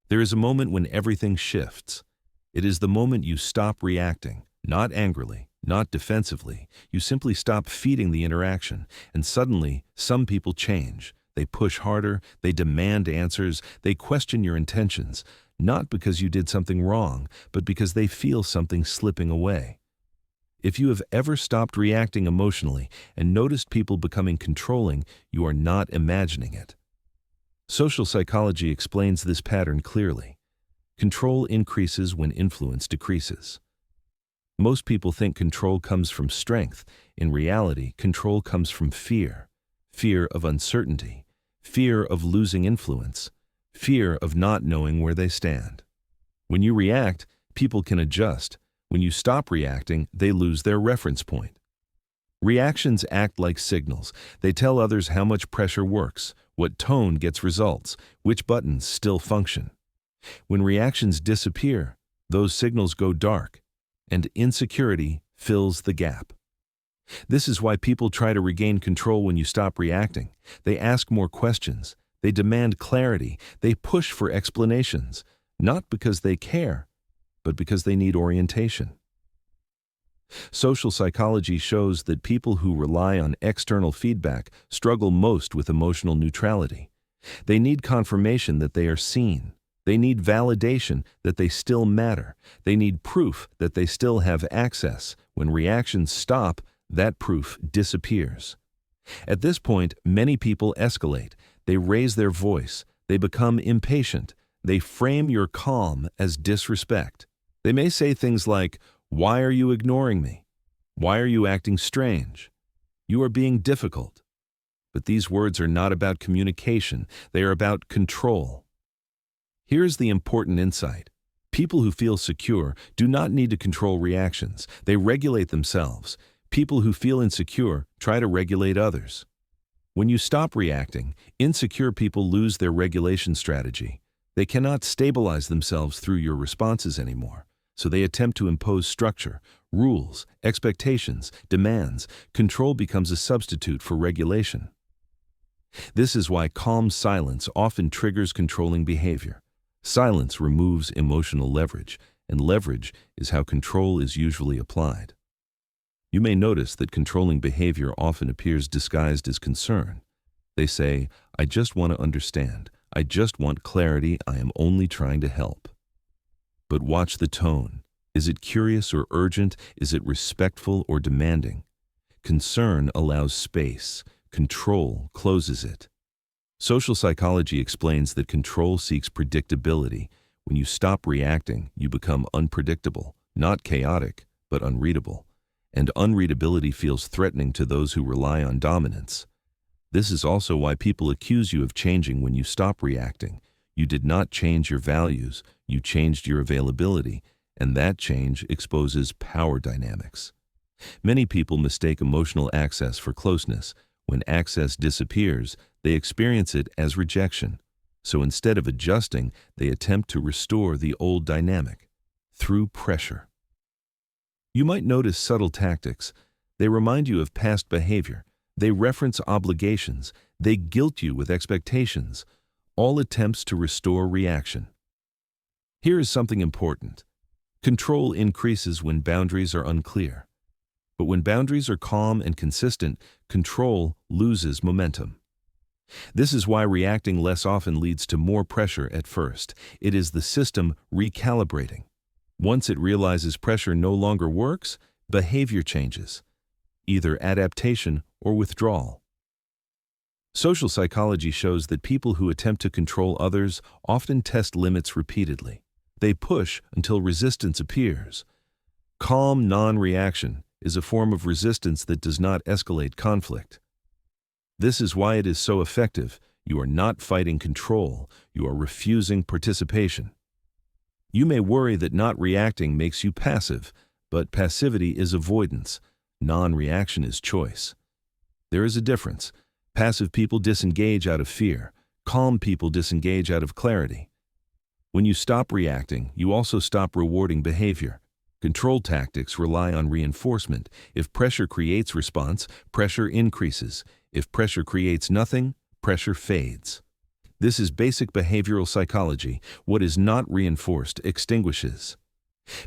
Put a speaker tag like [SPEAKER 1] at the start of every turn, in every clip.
[SPEAKER 1] There is a moment when everything shifts. It is the moment you stop reacting, not angrily, not defensively. You simply stop feeding the interaction, and suddenly, some people change. They push harder, they demand answers, they question your intentions, not because you did something wrong, but because they feel something slipping away. If you have ever stopped reacting emotionally and noticed people becoming controlling, you are not imagining it. Social psychology explains this pattern clearly. Control increases when influence decreases. Most people think control comes from strength. In reality, control comes from fear. Fear of uncertainty, fear of losing influence, fear of not knowing where they stand. When you react, people can adjust. When you stop reacting, they lose their reference point. Reactions act like signals. They tell others how much pressure works, what tone gets results, which buttons still function. When reactions disappear, those signals go dark, and insecurity fills the gap. This is why people try to regain control when you stop reacting. They ask more questions. They demand clarity. They push for explanations, not because they care, but because they need orientation. Social psychology shows that people who rely on external feedback struggle most with emotional neutrality. They need confirmation that they are seen. They need validation that they still matter. They need proof that they still have access. When reactions stop, that proof disappears. At this point, many people escalate. They raise their voice. They become impatient. They frame your calm as disrespect. They may say things like, "Why are you ignoring me? Why are you acting strange? You are being difficult." But these words are not about communication. They are about control. Here's the important insight. People who feel secure do not need to control reactions. They regulate themselves. People who feel insecure try to regulate others. When you stop reacting, insecure people lose their regulation strategy. They cannot stabilize themselves through your responses anymore, so they attempt to impose structure, rules, expectations, demands. Control becomes a substitute for regulation. This is why calm silence often triggers controlling behavior. Silence removes emotional leverage, and leverage is how control is usually applied. You may notice that controlling behavior often appears disguised as concern. They say, "I just want to understand. I just want clarity. I am only trying to help." But watch the tone. Is it curious or urgent? Is it respectful or demanding? Concern allows space. Control closes it. Social psychology explains that control seeks predictability. When you stop reacting, you become unpredictable, not chaotic, but unreadable. And unreadability feels threatening to those who rely on dominance. This is also why people accuse you of changing when you stop reacting. You did not change your values, you changed your availability, and that change exposes power dynamics. Many people mistake emotional access for closeness. When access disappears, they experience it as rejection. So instead of adjusting, they attempt to restore the old dynamic through pressure. You might notice subtle tactics. They remind you of past behavior. They reference obligations. They guilt you with expectations. All attempts to restore reaction. Here is something important. Control increases when boundaries are unclear. But when boundaries are calm and consistent, control loses momentum. This is why reacting less often leads to more pressure at first. It is the system recalibrating. Once it realizes pressure no longer works, behavior changes, either adaptation or withdrawal. Social psychology shows that people who attempt to control others often test limits repeatedly. They push until resistance appears. Calm non-reaction is a form of resistance that does not escalate conflict. This is why it is so effective. You are not fighting control, you are refusing participation. You may worry that not reacting makes you passive, but passivity is avoidance. Non-reaction is choice. There is a difference. Passive people disengage out of fear. Calm people disengage out of clarity. When you stop reacting, you also stop rewarding behavior. Control tactics rely on reinforcement. If pressure creates response, pressure increases. If pressure creates nothing, pressure fades. This is basic behavioral psychology. What is not reinforced extinguishes.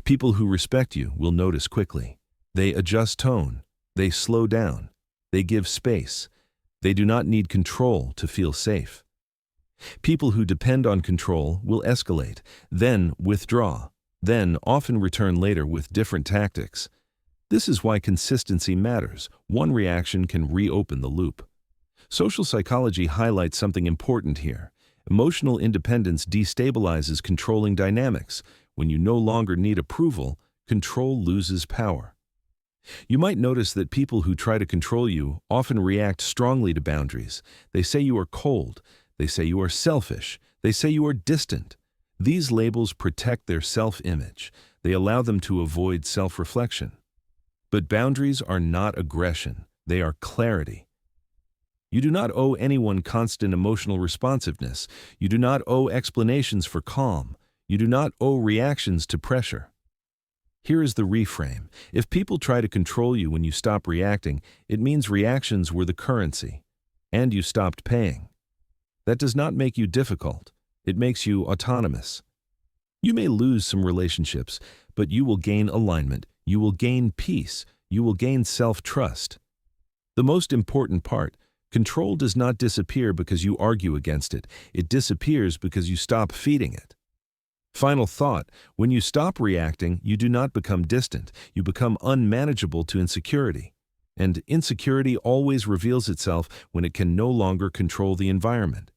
[SPEAKER 1] People who respect you will notice quickly. They adjust tone. They slow down. They give space. They do not need control to feel safe. People who depend on control will escalate, then withdraw, then often return later with different tactics. This is why consistency matters. One reaction can reopen the loop. Social psychology highlights something important here. Emotional independence destabilizes controlling dynamics. When you no longer need approval, control loses power. You might notice that people who try to control you often react strongly to boundaries. They say you are cold. They say you are selfish. They say you are distant. These labels protect their self-image. They allow them to avoid self-reflection. But boundaries are not aggression. They are clarity. You do not owe anyone constant emotional responsiveness. You do not owe explanations for calm. You do not owe reactions to pressure. Here is the reframe. If people try to control you when you stop reacting, it means reactions were the currency, and you stopped paying. That does not make you difficult. It makes you autonomous. You may lose some relationships, but you will gain alignment. You will gain peace. You will gain self-trust. The most important part, control does not disappear because you argue against it. It disappears because you stop feeding it. Final thought, when you stop reacting, you do not become distant. You become unmanageable to insecurity. And insecurity always reveals itself when it can no longer control the environment.